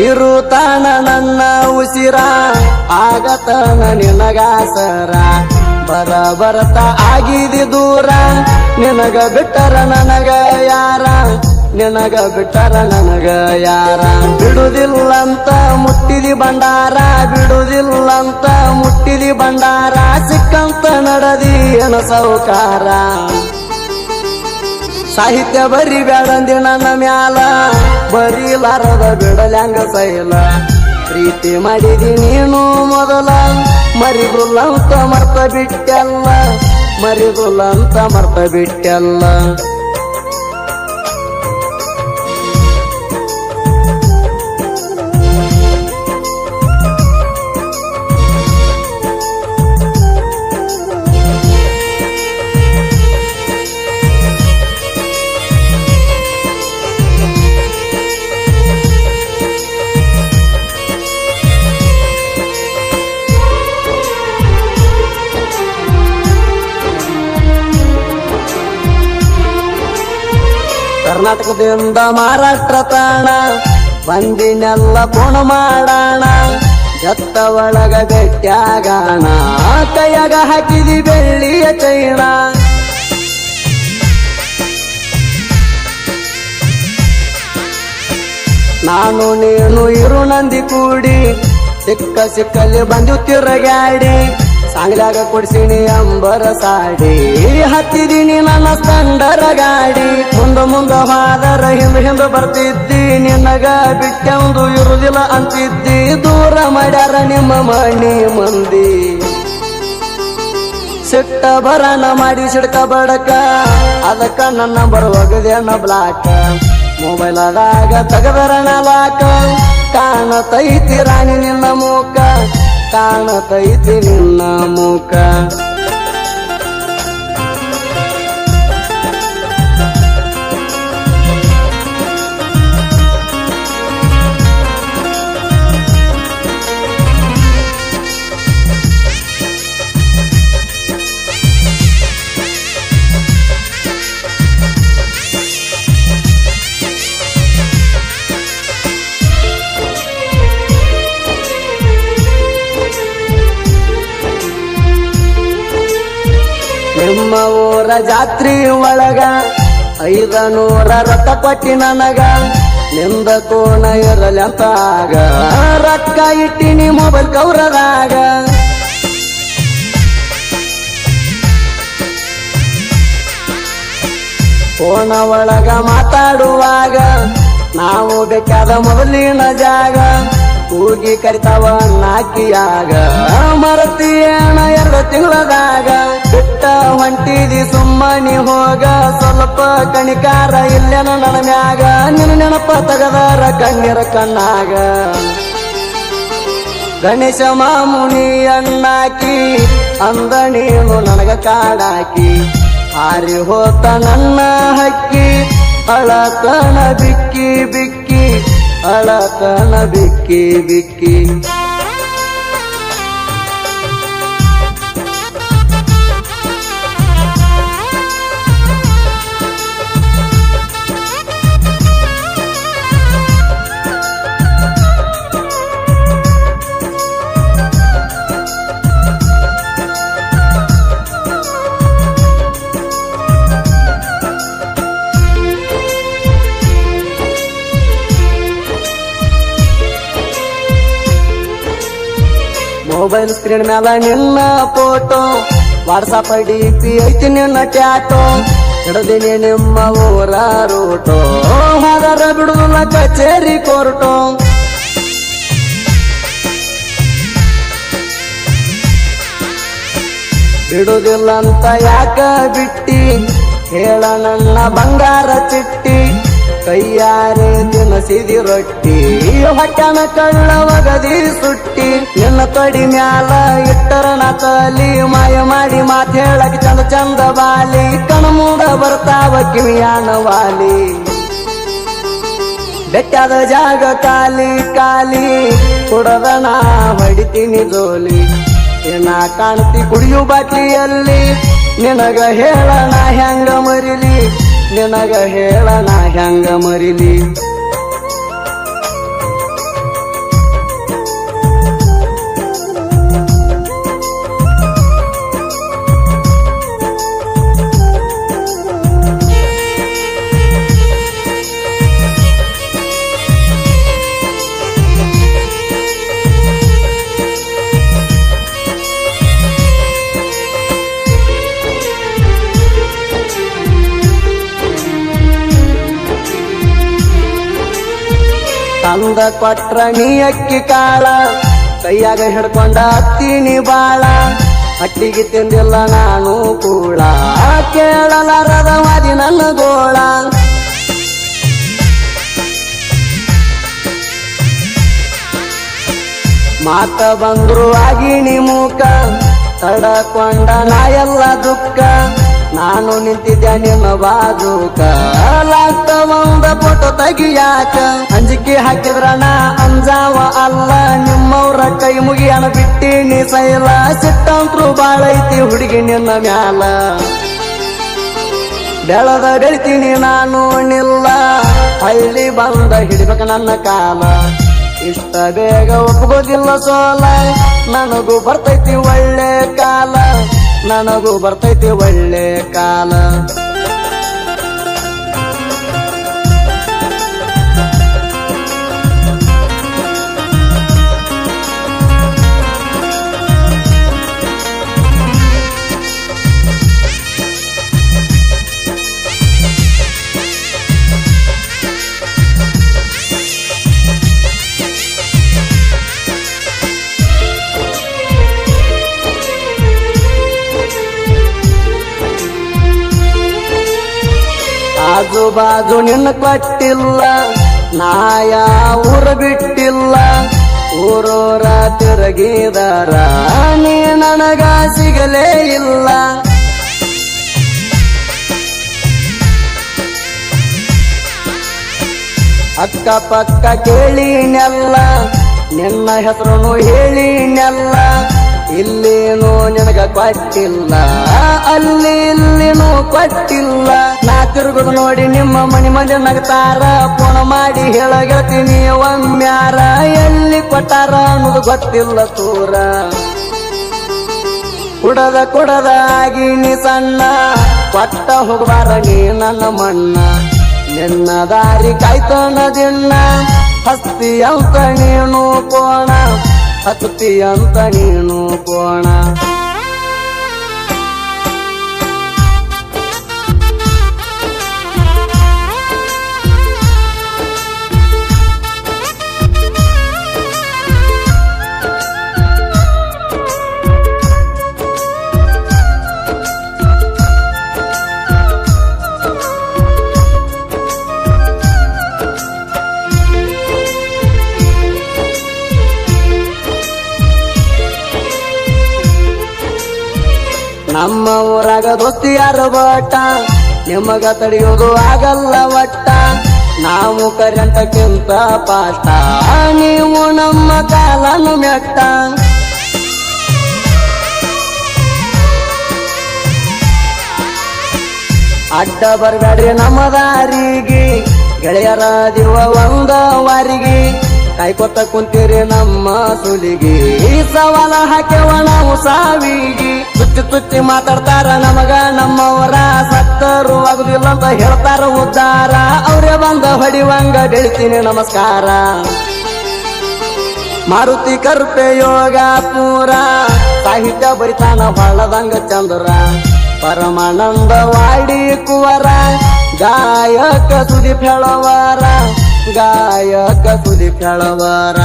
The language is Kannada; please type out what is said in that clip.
ಇರುತ್ತಾನ ನನ್ನ ಉಸಿರ ಆಗತನ ನಿನಗಾಸರ ಬರ ಬರತ ಆಗಿದಿ ದೂರ ನಿನಗ ಬಿಟ್ಟರ ನನಗ ಯಾರ ನಿನಗ ಬಿಟ್ಟರ ನನಗ ಯಾರ ಬಿಡುದಿಲ್ಲಂತ ಮುಟ್ಟಿದಿ ಬಂಡಾರ ಬಿಡುದಿಲ್ಲಂತ ಮುಟ್ಟಿದಿ ಬಂಡಾರ ಸಿಕ್ಕಂತ ನಡದಿ ಏನ ಸೌಕಾರ ಸಾಹಿತ್ಯ ಬರಿ ಬೇಡಂದಿ ನನ್ನ ಮ್ಯಾಲ ಬರೀಲಾರದ ಬಿಡಲ್ಯಾಂಗ ಸೈಲ ಪ್ರೀತಿ ಮಾಡಿದಿ ನೀನು ಮೊದಲ ಮರಿಗುಲ್ಲಂತ ಮರ್ತ ಬಿಟ್ಟೆಲ್ಲ ಮರಿಗುಲ್ಲಂತ ಮರ್ತ ಬಿಟ್ಟೆಲ್ಲ ಕರ್ನಾಟಕದಿಂದ ಮಹಾರಾಷ್ಟ್ರ ತಾಣ ಬಂದಿನೆಲ್ಲ ಫೋನ್ ಮಾಡೋಣ ಜತ್ತ ಒಳಗ ಬೆಟ್ಟ್ಯಾಗಾಣ ಕೈಯಾಗ ಹಾಕಿದಿ ಬೆಳ್ಳಿಯ ಚೈಣ ನಾನು ನೀನು ಇರು ನಂದಿ ಕೂಡಿ ಸಿಕ್ಕ ಸಿಕ್ಕಲ್ಲಿ ಬಂದು ತಿರುಗಾಡಿ ಸಾಂಗ್ಲಾಗ ಕೊಡ್ಸಿನಿ ಅಂಬರ ಸಾಡಿ ಹತ್ತಿದೀನಿ ನನ್ನ ಸ್ಪಂಡರ ಗಾಡಿ ಮುಂದ ಹೋದರ ಹಿಂದ ಬರ್ತಿದ್ದಿ ನಿನಗ ಬಿಟ್ಟೆಂದು ಇರುದಿಲ್ಲ ಅಂತಿದ್ದಿ ದೂರ ಮಾಡ್ಯಾರ ನಿಮ್ಮ ಮಣಿ ಮಂದಿ ಸಿಟ್ಟ ಬರನ ಮಾಡಿ ಸಿಡ್ಕ ಬಡಕ ಅದಕ್ಕ ನನ್ನ ಬರುವಾಗದೇನ ಬ್ಲಾಕ್ ಮೊಬೈಲ್ ಅದಾಗ ತಗದರಣ ಲಾಕ ಕಾಣತೈತಿ ರಾಣಿ ನಿನ್ನ ಮೂಕ ಕಾಣತೈತಿ ನಿನ್ನ ಮೂಕ ನಿಮ್ಮ ಊರ ಜಾತ್ರಿ ಒಳಗ 500 ರೊಕ್ಕ ಕೊಟ್ಟಿ ನನಗ ನಿಂದ ಕೋಣ ಇರಲಿ ಅಂತ ಆಗ ರೊಕ್ಕ ಇಟ್ಟಿನಿ ಮೊಬೈಲ್ ಕೌರದಾಗ ಫೋನ ಒಳಗ ಮಾತಾಡುವಾಗ ನಾವು ಬೇಕಾದ ಮೊದಲಿನ ಜಾಗ ಕೂಗಿ ಕರಿತಾವ ನಾಕಿಯಾಗ ಮರತಿಯೇಣ 2 ತಿಂಗಳದಾಗ ಬಿಟ್ಟ ಹೊಂಟಿದಿ ಸುಮ್ಮನಿ ಹೋಗ ಸ್ವಲ್ಪ ಕಣಿಕಾರ ಇಲ್ಲೇನ ನನ್ನ ಮ್ಯಾಗ ನಿನ್ನ ನೆನಪ ತಗದಾರ ಕಣ್ಣೀರ ಕಣ್ಣಾಗ ಗಣೇಶ ಮಾಮುನಿ ಅಣ್ಣಾಕಿ ಅಂದ ನೀನು ನನಗ ಕಾಡಾಕಿ ಹಾರಿ ಹೋತ ನನ್ನ ಹಕ್ಕಿ ಅಳತನ ಬಿಕ್ಕಿ ಬಿಕ್ಕಿ ಅಳತನ ಬಿಕ್ಕಿ ಬಿಕ್ಕಿ ಮೊಬೈಲ್ ಸ್ಕ್ರೀನ್ ಮ್ಯಾಲ ನಿನ್ನ ಫೋಟೋ ವಾಟ್ಸಪ್ DP ಐತಿ ನಿನ್ನ ಟ್ಯಾಟೋ ಹಿಡದಿನಿ ನಿಮ್ಮ ಊರ ರೂಟೋ ಹೋದರ ಬಿಡುದಿಲ್ಲ ಕಚೇರಿ ಕೋರ್ಟೋ ಬಿಡುದಿಲ್ಲ ಅಂತ ಯಾಕ ಬಿಟ್ಟಿ ಹೇಳ ನನ್ನ ಬಂಗಾರ ಚಿಟ್ಟಿ ಕೈಯಾರೆ ತಿನಸಿದಿ ರೊಟ್ಟಿ ಹೊಟ್ಟನ ಕಳ್ಳವಗದಿ ಸುಟ್ಟಿ ನಿನ್ನ ತೊಡಿ ಮ್ಯಾಲ ಇಟ್ಟರನ ತಲಿ ಮಾಯ ಮಾಡಿ ಮಾತು ಹೇಳಕ್ ಚಂದ ಚಂದ ಬಾಲಿ ಕಣ್ಮೂಡ ಬರ್ತಾವ ಕಿವಿಯಾನ ವಾಲಿ ಬೆಟ್ಟದ ಜಾಗ ಕಾಲಿ ಕಾಲಿ ಕುಡದನ ಹೊಡಿತೀನಿ ಜೋಲಿ ಏನ ಕಾಣ್ತಿ ಕುಡಿಯು ಬಾಟ್ಲಿಯಲ್ಲಿ ನಿನಗ ಹೇಳನ ಹೆಂಗ ಮರಿಲಿ ನಿನಗ ಹೇಳನ ಹೆಂಗ ಮರಿಲಿ ತಂದ ಕೊಟ್ರ ನೀ ಅಕ್ಕಿ ಕಾಳ ಕೈಯಾಗ ಹಿಡ್ಕೊಂಡ ಹತ್ತೀನಿ ಬಾಳ ಹಟ್ಟಿಗೆ ತಿಂದಿಲ್ಲ ನಾನು ಕೂಳ ಕೇಳಲಾರದ ವಾದಿ ನನ್ನ ಗೋಳ ಮಾತ ಬಂದ್ರು ಆಗಿನಿ ಮೂಕ ತಡಕೊಂಡ ನಾ ಎಲ್ಲ ದುಃಖ ನಾನು ನಿಂತಿದ್ದೆ ನಿನ್ನ ಬಾಜೂಕ ಲಾಕ್ತ ಒಂದ ಫೋಟೋ ತೆಗಿಯಾಕ ಅಂಜಿಕೆ ಹಾಕಿದ್ರ ನಾ ಅಂಜಾವ ಅಲ್ಲ ನಿಮ್ಮವ್ರ ಕೈ ಮುಗಿಯನ ಬಿಟ್ಟಿನಿ ಸೈಲ ಸಿಟ್ಟಂತ್ರು ಬಾಳೈತಿ ಹುಡುಗಿ ನಿನ್ನ ಮ್ಯಾಲ ಬೆಳದ ಬೆಳಿತೀನಿ ನಾನು ನಿಲ್ಲ ಹಳ್ಳಿ ಬಂದ ಹಿಡಿಬೇಕ ನನ್ನ ಕಾಲ ಇಷ್ಟ ಬೇಗ ಒಪ್ಪಗೋದಿಲ್ಲ ಸೋಲ ನನಗೂ ಬರ್ತೈತಿ ಒಳ್ಳೆ ಕಾಲ ನನಗೂ ಬರ್ತೈತಿ ಒಳ್ಳೆ ಕಾಲ ಆಜು ಬಾಜು ನಿನ್ನ ಕೊಟ್ಟಿಲ್ಲ ನಾಯ ಊರ ಬಿಟ್ಟಿಲ್ಲ ಊರೂರ ತಿರುಗಿದಾರ ನೀ ನನಗ ಸಿಗಲೇ ಇಲ್ಲ ಅಕ್ಕ ಪಕ್ಕ ಕೇಳಿನೆಲ್ಲ ನಿನ್ನ ಹೆಸರು ಹೇಳಿನೆಲ್ಲ ಇಲ್ಲೇನೋ ನಿನಗ ಕೊಟ್ಟಿಲ್ಲ ಅಲ್ಲಿ ಇಲ್ಲಿನೂ ಕೊಟ್ಟಿಲ್ಲ ನಾ ತಿರುಗುದು ನೋಡಿ ನಿಮ್ಮ ಮನಿ ಮಂದಿ ನಗತಾರ ಫೋನ್ ಮಾಡಿ ಹೇಳಗೆಳ್ತೀನಿ ಒಮ್ಮ್ಯಾರ ಎಲ್ಲಿ ಕೊಟ್ಟಾರ ಅನ್ನೋದು ಗೊತ್ತಿಲ್ಲ ತೂರ ಕುಡದ ಆಗಿನಿ ಸಣ್ಣ ಕೊಟ್ಟ ಹೋಗ್ಬಾರ ನೀ ನನ್ನ ಮಣ್ಣ ನಿನ್ನ ದಾರಿ ಕಾಯ್ತನ ದಿನ ಹಸ್ತಿ ಅಂತ ನೀನು ಕೋಣ ಹತ್ತಿ ಅಂತ ನೀನು ಕೋಣ ನಮ್ಮ ಊರಾಗ ದೋಸ್ತಿ ಯಾರು ಬಟ್ಟ ನಿಮಗ ತಡೆಯೋದು ಆಗಲ್ಲ ಒಟ್ಟ ನಾವು ಕರೆಂಟಕ್ಕಿಂತ ಪಾಷ್ಟ ನೀವು ನಮ್ಮ ಕಾಲನು ಮೆಟ್ಟ ಅಡ್ಡ ಬರ್ಬೇಡ್ರಿ ನಮ್ಮ ದಾರಿಗೆ ಗೆಳೆಯರ ದಿವ ಒಂದ ವಾರಿಗೆ ಕಾಯ್ಕೊತ ಕುಂತೀರಿ ನಮ್ಮ ಸುಲಿಗೆ ಸವಾಲ ಹಾಕ್ಯವ ನಾವು ಸಾವಿಗೆ ತುಚ್ಚಿ ಮಾತಾಡ್ತಾರ ನಮಗ ನಮ್ಮವರ ಸತ್ತರು ಆಗುದಿಲ್ಲ ಅಂತ ಹೇಳ್ತಾರ ಉದ್ದಾರ ಅವ್ರೇ ಬಂದ ಹೊಡಿವಂಗ ಬೆಳಿತೀನಿ ನಮಸ್ಕಾರ ಮಾರುತಿ ಕರ್ಪೆ ಯೋಗ ಪೂರ ಸಾಹಿತ್ಯ ಬರಿತಾನ ಹೊಳ್ಳದಂಗ ಚಂದ್ರ ಪರಮಾನಂದ ವಾಡಿ ಕುವರ ಗಾಯಕ ಸುದೀಪ್ ಹೇಳವರ ಗಾಯಕ ಸುದೀಪ್ ಹೇಳವರ